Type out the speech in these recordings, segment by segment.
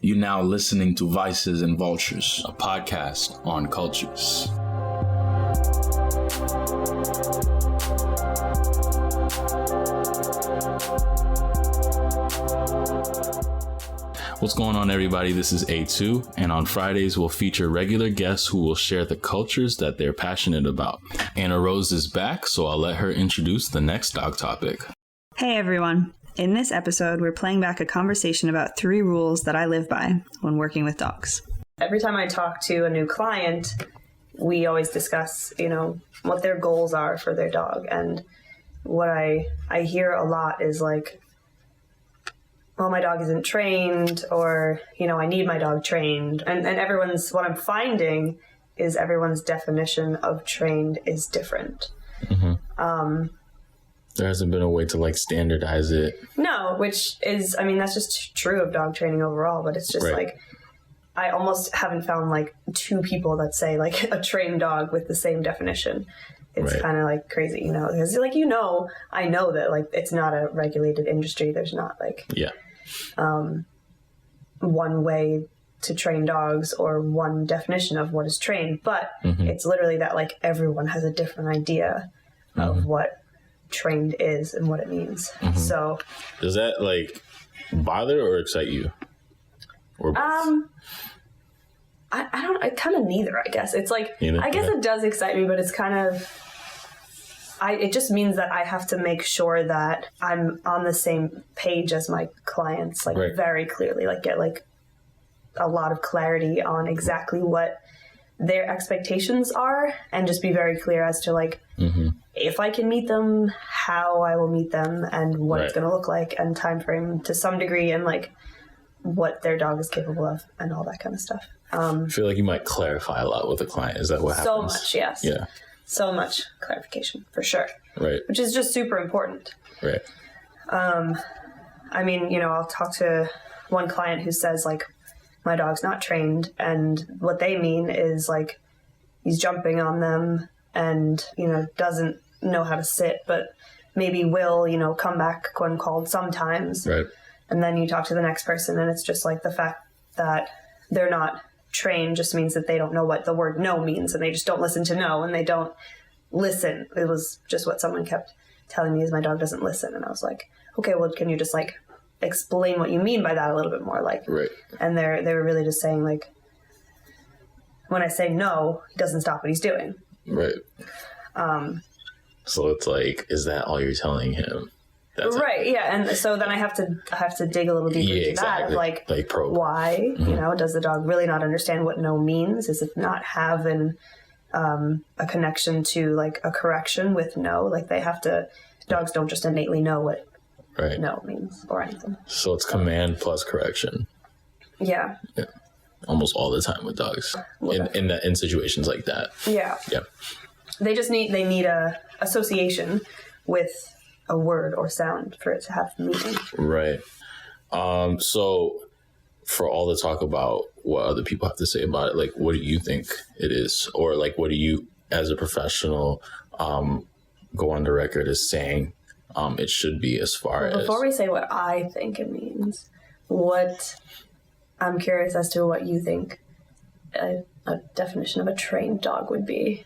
You're now listening to Vices and Vultures, a podcast on cultures. What's going on, everybody? This is A2, and on Fridays we'll feature regular guests who will share the cultures that they're passionate about. Annarose is back, so I'll let her introduce the next dog topic. Hey everyone. In this episode, we're playing back a conversation about 3 rules that I live by when working with dogs. Every time I talk to a new client, we always discuss, what their goals are for their dog. And what I hear a lot is like, well, my dog isn't trained, or, I need my dog trained. And what I'm finding is everyone's definition of trained is different. Mm-hmm. There hasn't been a way to standardize it. No, which is, that's just true of dog training overall, but it's just right. I almost haven't found 2 people that say a trained dog with the same definition. It's right. kind of crazy, because I know that it's not a regulated industry. There's not one way to train dogs or one definition of what is trained, but it's literally that everyone has a different idea of what trained is and what it means. So does that bother or excite you? Or both? I kind of neither, I guess. It's neither? I guess it does excite me, but it's kind of it just means that I have to make sure that I'm on the same page as my clients, right. very clearly, get a lot of clarity on exactly what their expectations are, and just be very clear as to if I can meet them, how I will meet them, and what right. it's going to look like, and time frame to some degree, and what their dog is capable of, and all that kind of stuff. I feel like you might clarify a lot with a client. Is that what happens? So much, yes. Yeah. So much clarification, for sure. Right. Which is just super important. Right. I'll talk to one client who says, my dog's not trained, and what they mean is, he's jumping on them and, doesn't know how to sit, but maybe will, come back when called sometimes. Right. And then you talk to the next person, and it's just the fact that they're not trained just means that they don't know what the word no means, and they just don't listen to no, and they don't listen. It was just what someone kept telling me is my dog doesn't listen. And I was like, okay, well, can you just explain what you mean by that a little bit more? Right. And they were really just saying when I say no, he doesn't stop what he's doing. Right. So it's is that all you're telling him? That's right. Yeah. And so then I have to dig a little deeper into exactly. that. Probe. Why, does the dog really not understand what no means? Is it not having a connection to a correction with no? Dogs don't just innately know what right. no means or anything. So it's command plus correction. Yeah. Yeah. Almost all the time with dogs in situations like that. Yeah. Yeah. They need a association with a word or sound for it to have meaning. Right. So for all the talk about what other people have to say about it, what do you think it is? Or what do you, as a professional, go on the record as saying it should be as far as... Before we say what I think it means, I'm curious as to what you think a definition of a trained dog would be.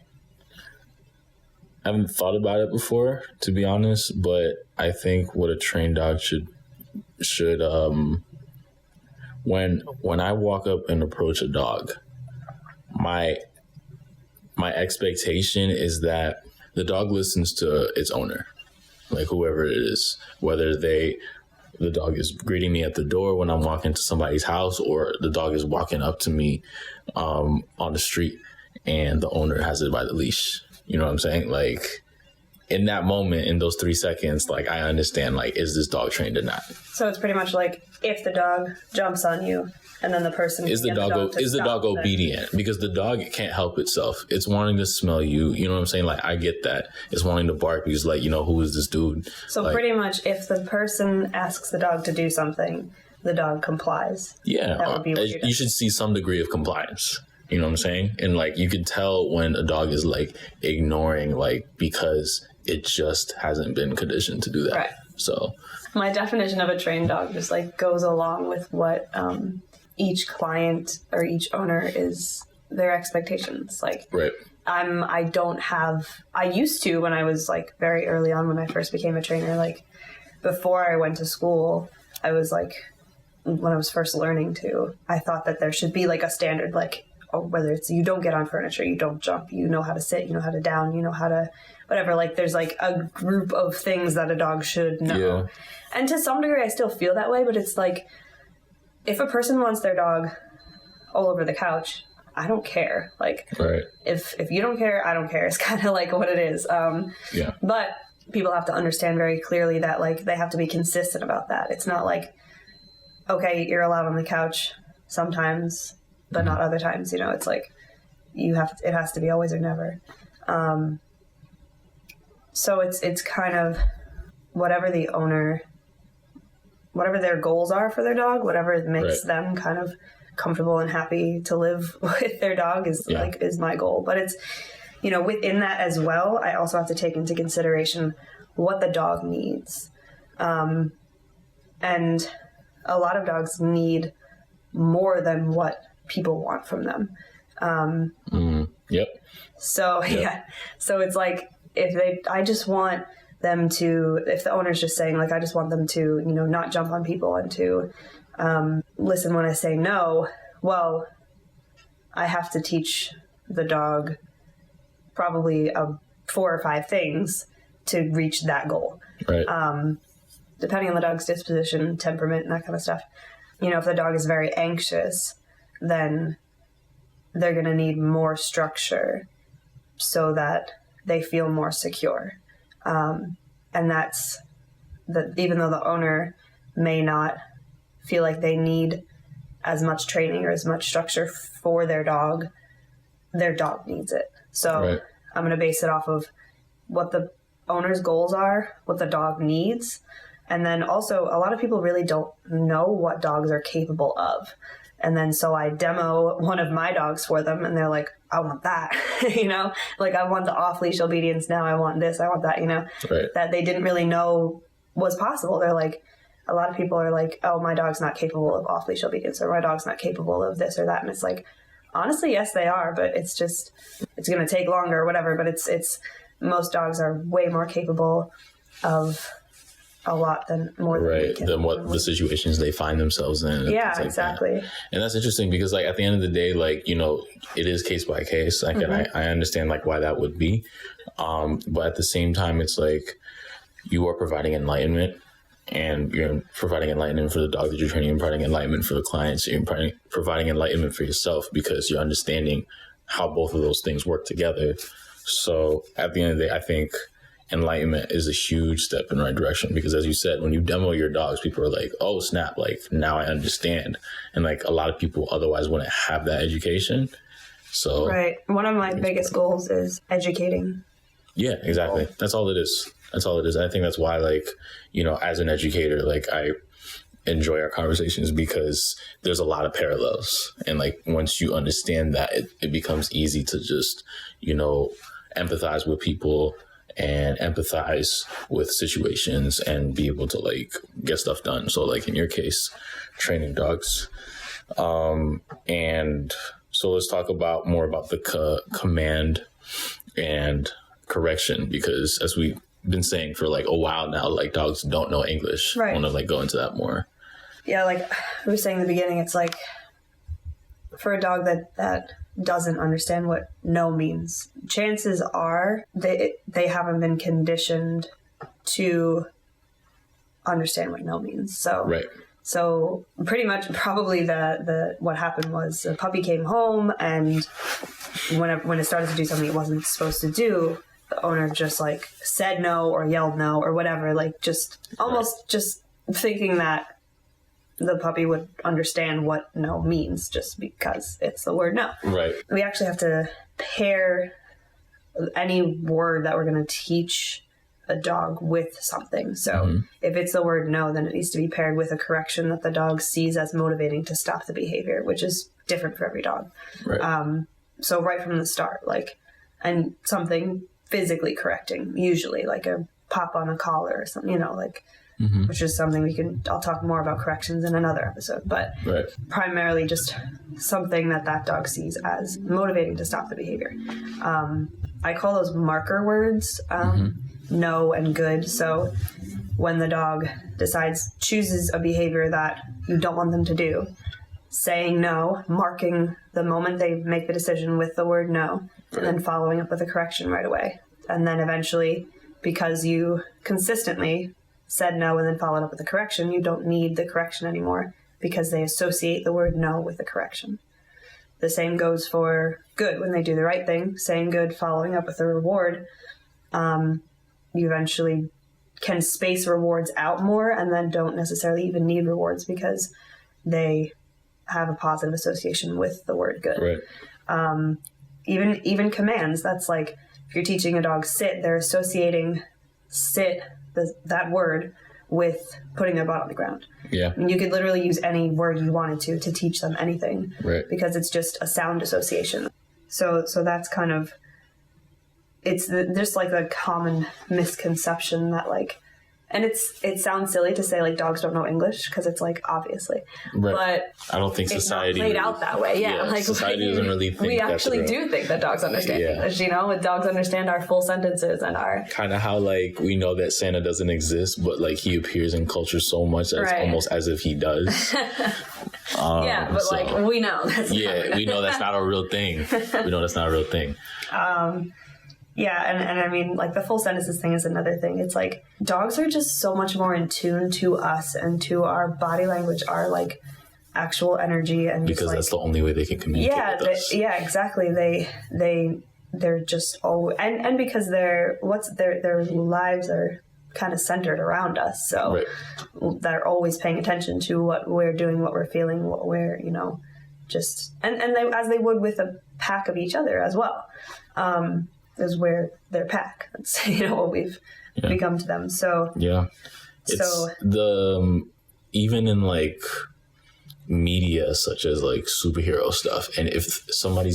I haven't thought about it before, to be honest, but I think what a trained dog should when I walk up and approach a dog, my expectation is that the dog listens to its owner, whoever it is, whether the dog is greeting me at the door when I'm walking to somebody's house, or the dog is walking up to me on the street and the owner has it by the leash. You know what I'm saying? In that moment, in those 3 seconds, I understand, is this dog trained or not? So it's pretty much if the dog jumps on you and then the person... Is the dog obedient? Because the dog can't help itself. It's wanting to smell you. You know what I'm saying? I get that. It's wanting to bark because, who is this dude? So pretty much if the person asks the dog to do something, the dog complies. Yeah. That would be what you should see some degree of compliance. You know what I'm saying? And you can tell when a dog is ignoring, because it just hasn't been conditioned to do that. Right. So my definition of a trained dog just goes along with what each client or each owner is their expectations. Like, Right. I used to, when I was like very early on, when I first became a trainer, like before I went to school, I was like, when I was first learning to, I thought that there should be like a standard, like, whether it's you don't get on furniture, you don't jump, you know how to sit, you know how to down, you know how to whatever. Like there's like a group of things that a dog should know. Yeah. And to some degree, I still feel that way, but it's like, if a person wants their dog all over the couch, I don't care. Like, Right. if you don't care, I don't care. It's kind of like what it is. Yeah. But people have to understand very clearly that like they have to be consistent about that. It's not like, okay, you're allowed on the couch sometimes, but not other times. You know, it's like it has to be always or never. So it's kind of whatever the owner, whatever their goals are for their dog, whatever makes them kind of comfortable and happy to live with their dog is my goal. But it's, you know, within that as well, I also have to take into consideration what the dog needs. And a lot of dogs need more than what people want from them. Yep. So, yeah. So it's like, I just want them to, if the owner's just saying like, I just want them to, you know, not jump on people and to listen when I say no, well, I have to teach the dog probably 4 or 5 things to reach that goal. Right. Depending on the dog's disposition, temperament, and that kind of stuff. You know, if the dog is very anxious, then they're going to need more structure so that they feel more secure. And that's that, even though the owner may not feel like they need as much training or as much structure for their dog needs it. So I'm going to base it off of what the owner's goals are, what the dog needs. And then also a lot of people really don't know what dogs are capable of. And then so I demo one of my dogs for them and they're like, I want that, you know, like I want the off leash obedience now. I want this, I want that, you know, that they didn't really know was possible. They're like, a lot of people are like, oh, my dog's not capable of off leash obedience, or my dog's not capable of this or that. And it's like, honestly, yes, they are, but it's going to take longer or whatever. But it's most dogs are way more capable of a lot than more than what the situations they find themselves in. Yeah, like exactly. That. And that's interesting because like at the end of the day, like, you know, it is case by case. Like, and I understand like why that would be. But at the same time, it's like you are providing enlightenment, and you're providing enlightenment for the dog that you're training, and providing enlightenment for the clients. You're providing enlightenment for yourself because you're understanding how both of those things work together. So at the end of the day, I think enlightenment is a huge step in the right direction, because as you said, when you demo your dogs, people are like, oh snap, like now I understand. And like a lot of people otherwise wouldn't have that education. So one of my biggest goals is educating. Yeah, exactly. That's all it is. I think that's why, like, you know, as an educator, like I enjoy our conversations because there's a lot of parallels. And like, once you understand that, it becomes easy to just, you know, empathize with people and empathize with situations and be able to like get stuff done. So like in your case, training dogs. And so let's talk more about the command and correction, because as we've been saying for like a while now, like dogs don't know English. I want to like go into that more. Yeah, like I was saying in the beginning, it's like for a dog that doesn't understand what no means, chances are they haven't been conditioned to understand what no means. So pretty much probably the what happened was a puppy came home, and when it started to do something it wasn't supposed to do, the owner just like said no or yelled no or whatever, like just almost just thinking that the puppy would understand what no means just because it's the word no. Right. We actually have to pair any word that we're going to teach a dog with something. So if it's the word no, then it needs to be paired with a correction that the dog sees as motivating to stop the behavior, which is different for every dog. Right. So right from the start, like, and something physically correcting, usually like a pop on a collar or something, you know, like which is something I'll talk more about corrections in another episode, but primarily just something that dog sees as motivating to stop the behavior. I call those marker words, no and good. So when the dog chooses a behavior that you don't want them to do, saying no, marking the moment they make the decision with the word no, and then following up with a correction right away. And then eventually, because you consistently said no and then followed up with a correction, you don't need the correction anymore because they associate the word no with the correction. The same goes for good. When they do the right thing, saying good, following up with a reward, you eventually can space rewards out more and then don't necessarily even need rewards because they have a positive association with the word good. Even commands, that's like if you're teaching a dog sit, they're associating sit, that word, with putting their butt on the ground. I mean, you could literally use any word you wanted to teach them anything because it's just a sound association. So that's kind of, there's like a common misconception that like, and it sounds silly to say like dogs don't know English because it's like obviously, but I don't think society it's not played out that way. Like society doesn't really think we actually do think that dogs understand English. You know, dogs understand our full sentences and our kind of how like we know that Santa doesn't exist, but like he appears in culture so much that it's almost as if he does. But like we know that's we know that's not a real thing. We know that's not a real thing. And I mean, like the full sentences thing is another thing. It's like dogs are just so much more in tune to us and to our body language, our like actual energy, and because just, that's the only way they can communicate with us. Exactly. They're just and because their lives are kind of centered around us, so they're always paying attention to what we're doing, what we're feeling, what we're just and they, as they would with a pack of each other as well. Is where their pack. That's what we've become to them. So it's the even in like media such as like superhero stuff, and if somebody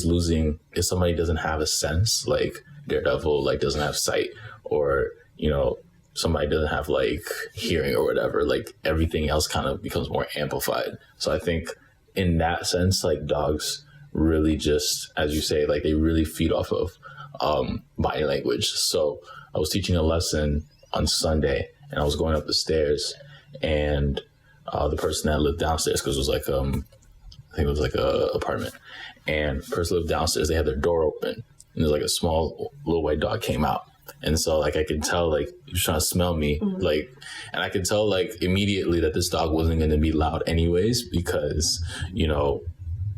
doesn't have a sense, like Daredevil like doesn't have sight, or somebody doesn't have like hearing or whatever, like everything else kind of becomes more amplified. So I think in that sense, like dogs really just, as you say, like they really feed off of body language. So I was teaching a lesson on Sunday and I was going up the stairs, and the person that lived downstairs, because it was like I think it was like a apartment, and the person lived downstairs, they had their door open, and there's like a small little white dog came out. And so like I could tell like he was trying to smell me, like, and I could tell like immediately that this dog wasn't going to be loud anyways, because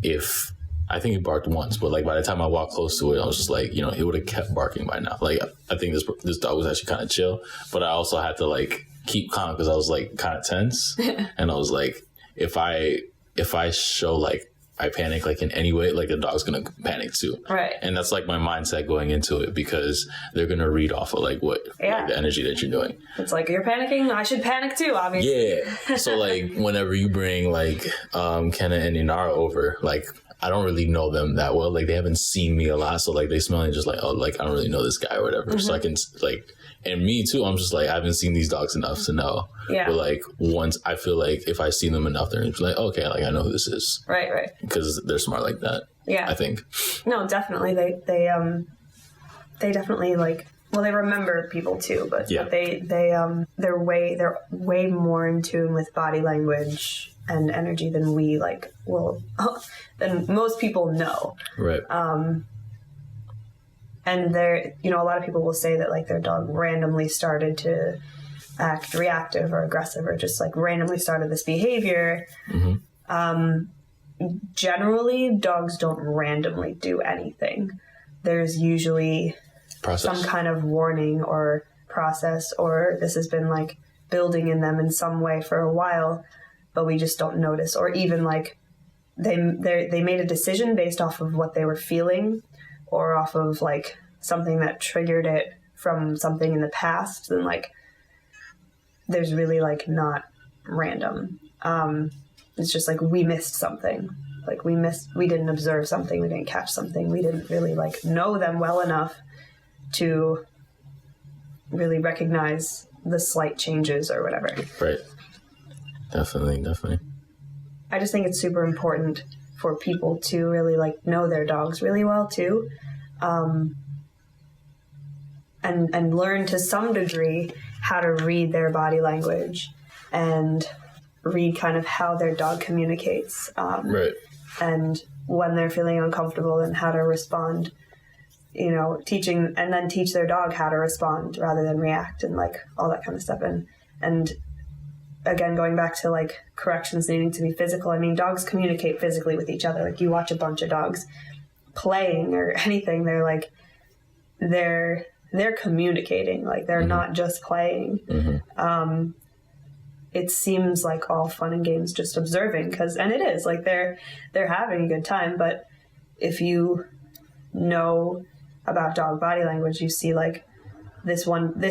if I think he barked once, but like by the time I walked close to it, I was just like, he would have kept barking by now. Like I think this dog was actually kind of chill, but I also had to like keep calm because I was like kind of tense, and I was like, if I show like I panic like in any way, like the dog's gonna panic too. And that's like my mindset going into it, because they're gonna read off of like what like, the energy that you're doing. It's like, you're panicking, I should panic too, obviously. So like whenever you bring like Kenna and Inara over, like I don't really know them that well. Like they haven't seen me a lot, so like they smell me just like, oh, like I don't really know this guy or whatever. So I can like, and me too, I'm just like, I haven't seen these dogs enough to know. But like once I feel like if I see them enough, they're like, okay, like I know who this is. Right. Because they're smart like that. I think. No, definitely. They definitely like, well, they remember people too, but they're way more in tune with body language and energy than we like than most people know. And there, a lot of people will say that like their dog randomly started to act reactive or aggressive, or just like randomly started this behavior. Generally, dogs don't randomly do anything. There's usually some kind of warning or process, or this has been like building in them in some way for a while, but we just don't notice. Or even like they made a decision based off of what they were feeling, or off of like something that triggered it from something in the past. Then like there's really like not random. It's just like we missed something. Like we didn't observe something, we didn't catch something, we didn't really like know them well enough to really recognize the slight changes or whatever. Right. Definitely. I just think it's super important for people to really like know their dogs really well too. And learn to some degree how to read their body language and read kind of how their dog communicates. Right. And when they're feeling uncomfortable and how to respond, you know, teach their dog how to respond rather than react and like all that kind of stuff. And again, going back to like corrections needing to be physical. I mean, dogs communicate physically with each other. Like you watch a bunch of dogs playing or anything, they're communicating, like they're not just playing. It seems like all fun and games just observing, and it is like they're having a good time. But if you know about dog body language, you see like this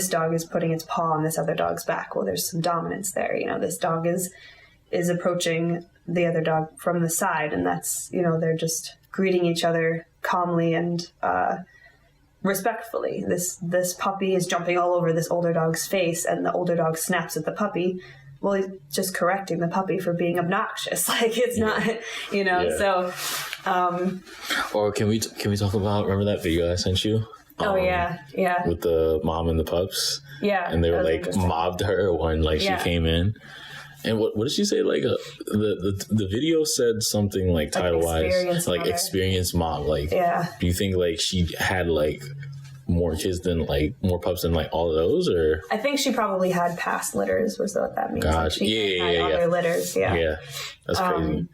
dog is putting its paw on this other dog's back. Well, there's some dominance there. You know, this dog is approaching the other dog from the side, and that's, you know, they're just greeting each other calmly and respectfully. This puppy is jumping all over this older dog's face, and the older dog snaps at the puppy. Well, he's just correcting the puppy for being obnoxious. Like it's not, you know. Yeah. So, or can we talk about, remember that video I sent you? Yeah, with the mom and the pups. Yeah, and they were like mobbed her when like she came in. And what did she say? Like the video said something like title wise, like experienced mom. Like, do you think like she had like more kids than like more pups than like all of those, or? I think she probably had past litters. Was what that means? Gosh, like other litters. Yeah, that's crazy.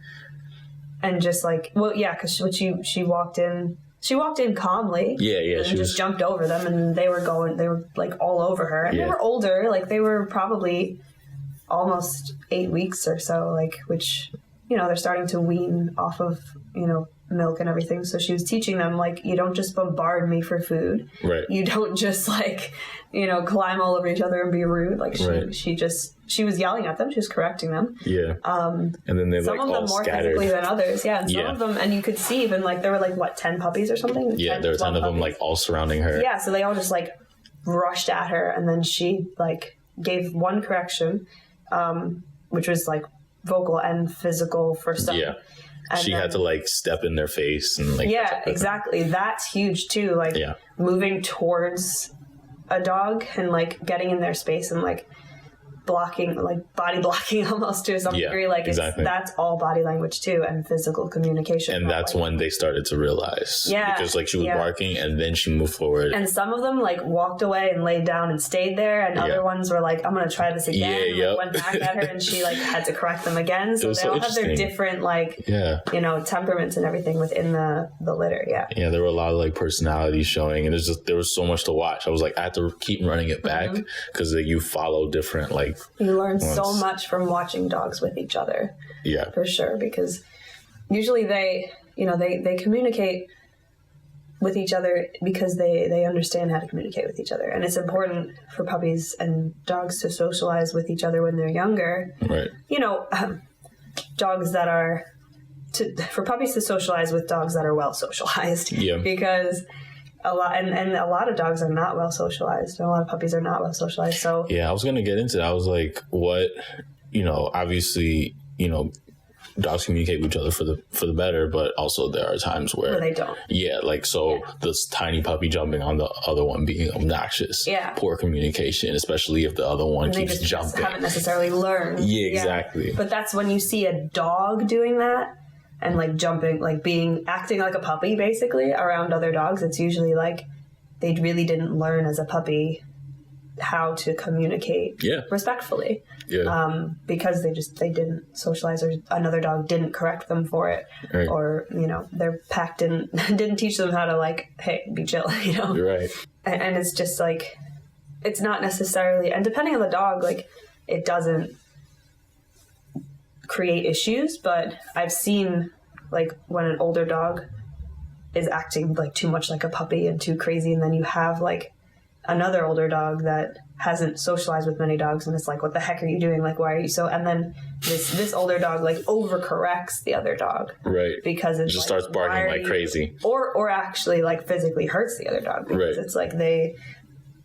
And just like, well, yeah, because she walked in. She walked in calmly. Yeah. And just jumped over them, and they were like all over her. And they were older, like they were probably almost 8 weeks or so, like, which, you know, they're starting to wean off of, you know, milk and everything. So she was teaching them, like, you don't just bombard me for food. Right. You don't just, like, you know, climb all over each other and be rude. Like, she was yelling at them. She was correcting them. Yeah. And then they some like of them all more scattered. physically than others. Yeah. And some of them, and you could see even like there were like what 10 puppies or something. Yeah, there were 10 of them like all surrounding her. Yeah. So they all just like rushed at her, and then she like gave one correction, which was like vocal and physical for some. Yeah. And she had to like step in their face and like. Yeah, exactly. That's huge too. Like moving towards a dog and like getting in their space and like blocking, like body blocking almost to some degree. Like exactly. That's all body language too, and physical communication. And that's when they started to realize. Yeah. Because like she was barking and then she moved forward. And some of them like walked away and laid down and stayed there, and other ones were like, I'm going to try this again. Yeah, and went back at her, and she like had to correct them again. So they all have their different like, you know, temperaments and everything within the litter. Yeah. Yeah, there were a lot of like personalities showing, and there was so much to watch. I was like, I had to keep running it back because you follow different like. You learn so much from watching dogs with each other. Yeah. For sure, because usually they communicate with each other because they understand how to communicate with each other. And it's important for puppies and dogs to socialize with each other when they're younger. Right. You know, dogs that are... for puppies to socialize with dogs that are well socialized. Yeah. Because... a lot of dogs are not well socialized. And a lot of puppies are not well socialized. So yeah, I was gonna get into that. I was like, what, you know, obviously, you know, dogs communicate with each other for the better, but also there are times where they don't. Yeah, like this tiny puppy jumping on the other one being obnoxious. Yeah. Poor communication, espactly if the other one keeps jumping. Haven't necessarily learned. Yeah, exactly. But that's when you see a dog doing that. And like jumping, like acting like a puppy basically around other dogs. It's usually like they really didn't learn as a puppy how to communicate respectfully. Yeah. Because they didn't socialize, or another dog didn't correct them for it. Right. Or, you know, their pack didn't teach them how to like, hey, be chill, you know? You're right. And it's just like, it's not necessarily, and depending on the dog, like it doesn't create issues, but I've seen like when an older dog is acting like too much like a puppy and too crazy, and then you have like another older dog that hasn't socialized with many dogs, and it's like, what the heck are you doing? Like, why are you so? And then this older dog like overcorrects the other dog, right? Because it just starts barking like crazy, or actually like physically hurts the other dog, because it's like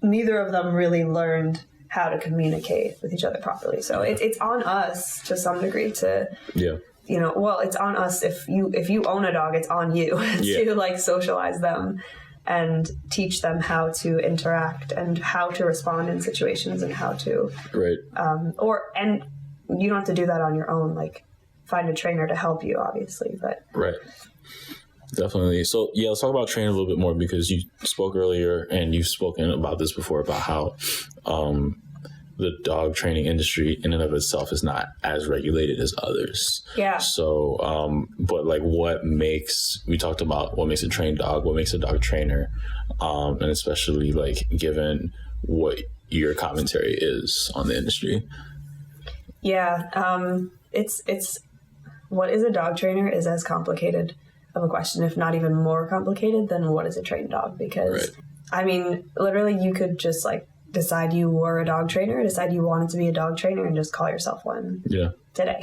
neither of them really learned how to communicate with each other properly. So it's on us to some degree to, well, it's on us. If you own a dog, it's on you to like socialize them and teach them how to interact and how to respond in situations and how to, and you don't have to do that on your own. Like, find a trainer to help you, obviously, but definitely. So let's talk about training a little bit more, because you spoke earlier and you've spoken about this before about how the dog training industry in and of itself is not as regulated as others. So but like we talked about what makes a trained dog, what makes a dog trainer, and especially like given what your commentary is on the industry. It's what is a dog trainer is as complicated of a question, if not even more complicated than what is a trained dog. Because I mean, literally you could just like decide you were a dog trainer, decide you wanted to be a dog trainer, and just call yourself one today.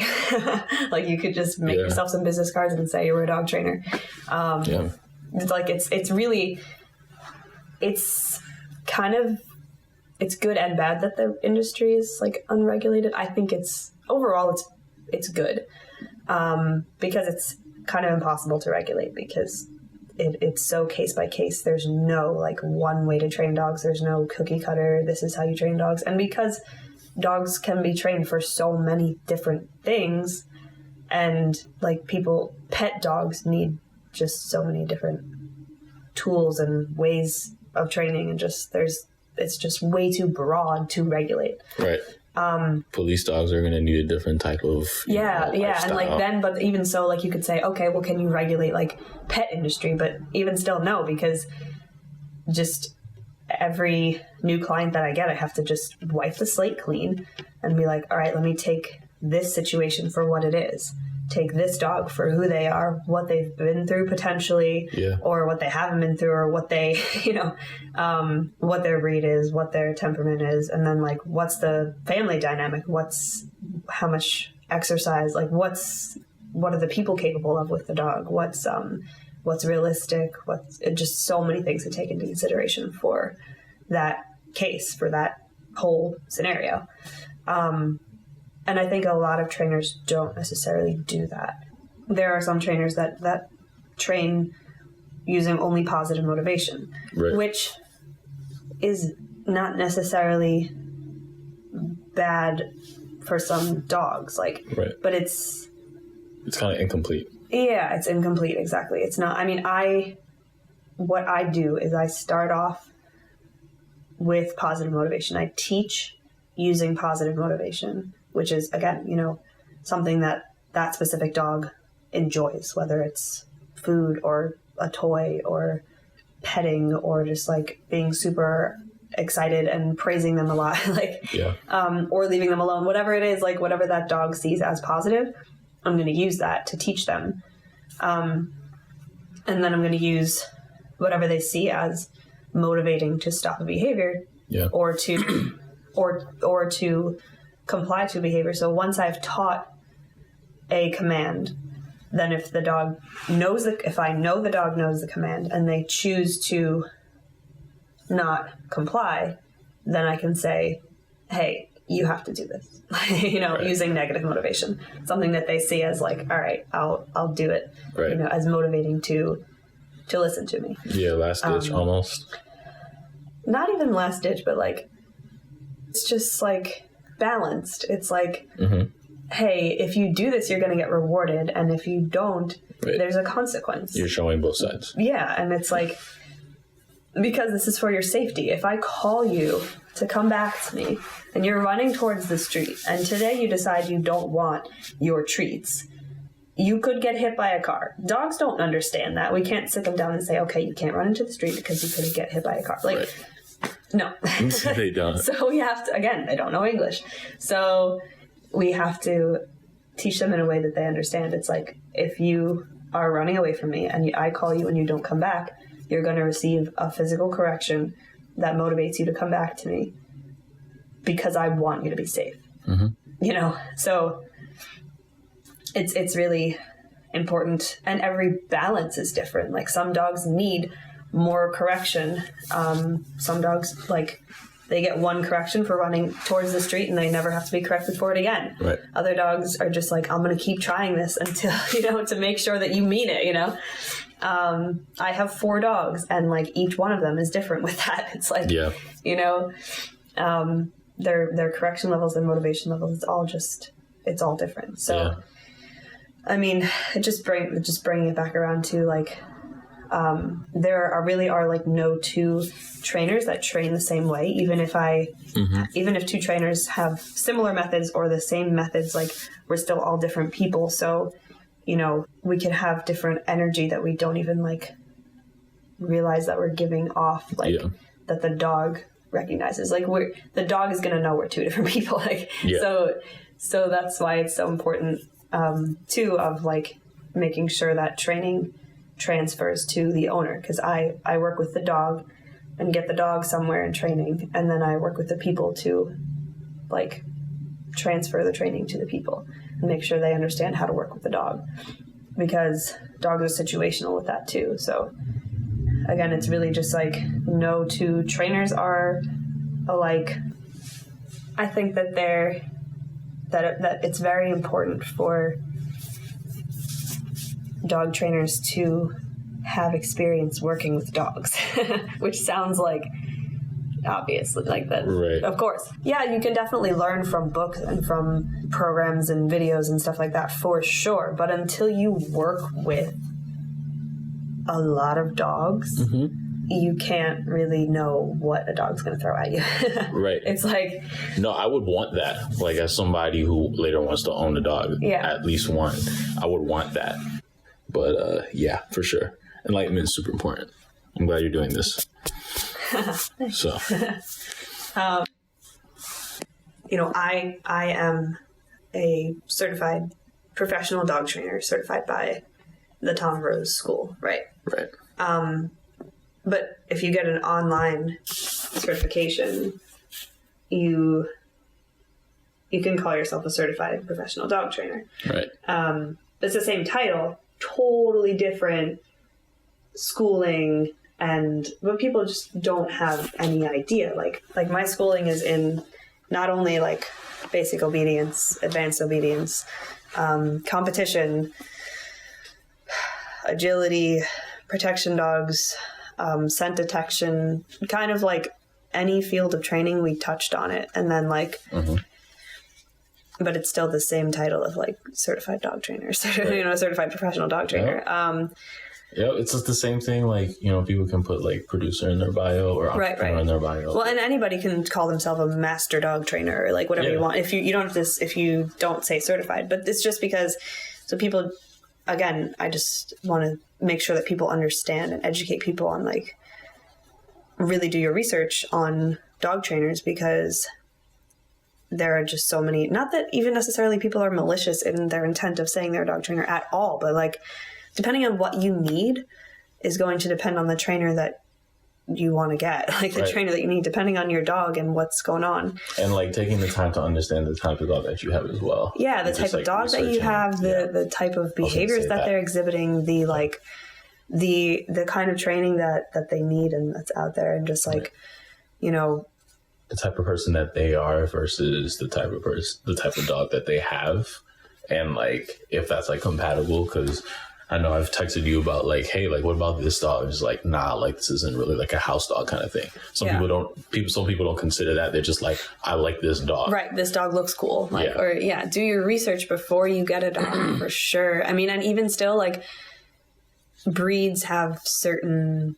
Like, you could just make yourself some business cards and say you were a dog trainer. It's like, it's really, it's kind of, it's good and bad that the industry is like unregulated. I think overall it's good, because it's kind of impossible to regulate, because it's so case by case. There's no like one way to train dogs. There's no cookie cutter, this is how you train dogs. And because dogs can be trained for so many different things, and like pet dogs need just so many different tools and ways of training, and it's just way too broad to regulate. Police dogs are going to need a different type of lifestyle. And like then, but even so, like you could say, okay, well, can you regulate like pet industry? But even still, no, because just every new client that I get, I have to just wipe the slate clean and be like, all right, let me take this situation for what it is. Take this dog for who they are, what they've been through potentially, or what they haven't been through, or what they, what their breed is, what their temperament is, and then like what's the family dynamic, how much exercise, like what are the people capable of with the dog, what's realistic, just so many things to take into consideration for that case, for that whole scenario. And I think a lot of trainers don't necessarily do that. There are some trainers that train using only positive motivation, which is not necessarily bad for some dogs. But it's kind of incomplete. Yeah, it's incomplete. Exactly. It's not. I mean, what I do is I start off with positive motivation. I teach using positive motivation, which is, again, something that specific dog enjoys, whether it's food or a toy or petting or just like being super excited and praising them a lot, or leaving them alone, whatever it is, like whatever that dog sees as positive, I'm going to use that to teach them. And then I'm going to use whatever they see as motivating to stop a behavior or to, or to comply to behavior. So once I've taught a command, then if I know the dog knows the command and they choose to not comply, then I can say, hey, you have to do this, using negative motivation, something that they see as like, all right, I'll do it, as motivating to listen to me. Yeah. Last ditch almost. Not even last ditch, but like, it's just like balanced. It's like, hey, if you do this, you're going to get rewarded. And if you don't, there's a consequence. You're showing both sides. Yeah. And it's like, because this is for your safety. If I call you to come back to me and you're running towards the street and today you decide you don't want your treats, you could get hit by a car. Dogs don't understand that. We can't sit them down and say, okay, you can't run into the street because you could get hit by a car. No. They don't. So we have to, again, they don't know English. So we have to teach them in a way that they understand. It's like, if you are running away from me and I call you and you don't come back, you're going to receive a physical correction that motivates you to come back to me because I want you to be safe. So it's really important. And every balance is different. Like, some dogs need more correction. Some dogs, like, they get one correction for running towards the street and they never have to be corrected for it again. Right. Other dogs are just like, I'm going to keep trying this until, to make sure that you mean it, I have 4 dogs and like each one of them is different with that. It's like, their correction levels, their motivation levels, it's all different. So, I mean, just bringing it back around to like, there are like no 2 trainers that train the same way. Even if 2 trainers have similar methods or the same methods, like we're still all different people. So, we can have different energy that we don't even like realize that we're giving off, like that the dog recognizes. Like the dog is going to know we're 2 different people. Like, so that's why it's so important, too, of like making sure that training transfers to the owner. Because I work with the dog and get the dog somewhere in training, and then I work with the people to like transfer the training to the people and make sure they understand how to work with the dog, because dogs are situational with that too. So again, it's really just like no 2 trainers are alike. I think that that it's very important for dog trainers to have experience working with dogs, which sounds like obviously like that. Right. Of course. Yeah, you can definitely learn from books and from programs and videos and stuff like that for sure. But until you work with a lot of dogs, you can't really know what a dog's going to throw at you. Right. It's like... No, I would want that. Like, as somebody who later wants to own a dog, at least one, I would want that. But, for sure. Enlightenment is super important. I'm glad you're doing this. So... I am a certified professional dog trainer, certified by the Tom Rose School, right? Right. But if you get an online certification, you can call yourself a certified professional dog trainer. Right. It's the same title, totally different schooling, but people just don't have any idea. Like my schooling is in not only like basic obedience, advanced obedience, competition, agility, protection dogs, scent detection, kind of like any field of training, we touched on it. And then like, but it's still the same title of like certified dog trainer, certified professional dog trainer. Yeah, it's just the same thing. Like, people can put like producer in their bio or entrepreneur in their bio. Well, and anybody can call themselves a master dog trainer or like whatever you want. If you don't have this, if you don't say certified, but it's just because, so people, again, I just want to make sure that people understand and educate people on like, really do your research on dog trainers, because there are just so many, not that even necessarily people are malicious in their intent of saying they're a dog trainer at all, but like, depending on what you need is going to depend on the trainer that you want to get, like the trainer that you need, depending on your dog and what's going on. And like taking the time to understand the type of dog that you have as well. Yeah, the type of dog that you have, the type of behaviors that they're exhibiting, the like the kind of training that they need and that's out there, and just like, the type of person that they are versus the type of dog that they have, and like if that's like compatible, because I know I've texted you about like, hey, like what about this dog? It's like, nah, like this isn't really like a house dog kind of thing. Some people don't consider that. They're just like, I like this dog. Right. This dog looks cool. Like, or do your research before you get a dog for sure. I mean, and even still like breeds have certain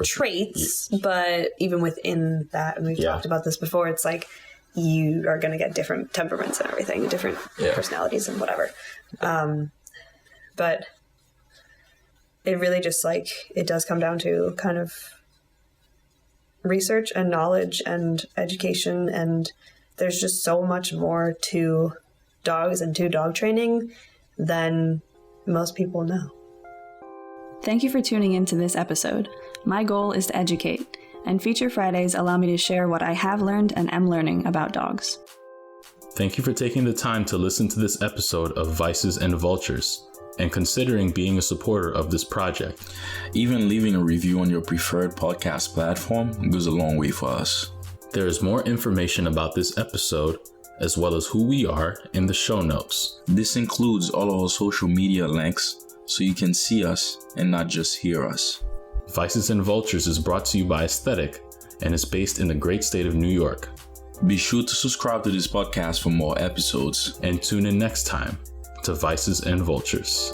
traits, but even within that, and we've talked about this before, it's like you are going to get different temperaments and everything, different personalities and whatever. But it really just like, it does come down to kind of research and knowledge and education. And there's just so much more to dogs and to dog training than most people know. Thank you for tuning into this episode. My goal is to educate, and Feature Fridays allow me to share what I have learned and am learning about dogs. Thank you for taking the time to listen to this episode of Vices and Vultures, and considering being a supporter of this project. Even leaving a review on your preferred podcast platform goes a long way for us. There is more information about this episode, as well as who we are, in the show notes. This includes all our social media links, so you can see us and not just hear us. Vices and Vultures is brought to you by Aesthetic and is based in the great state of New York. Be sure to subscribe to this podcast for more episodes. And tune in next time to Vices and Vultures.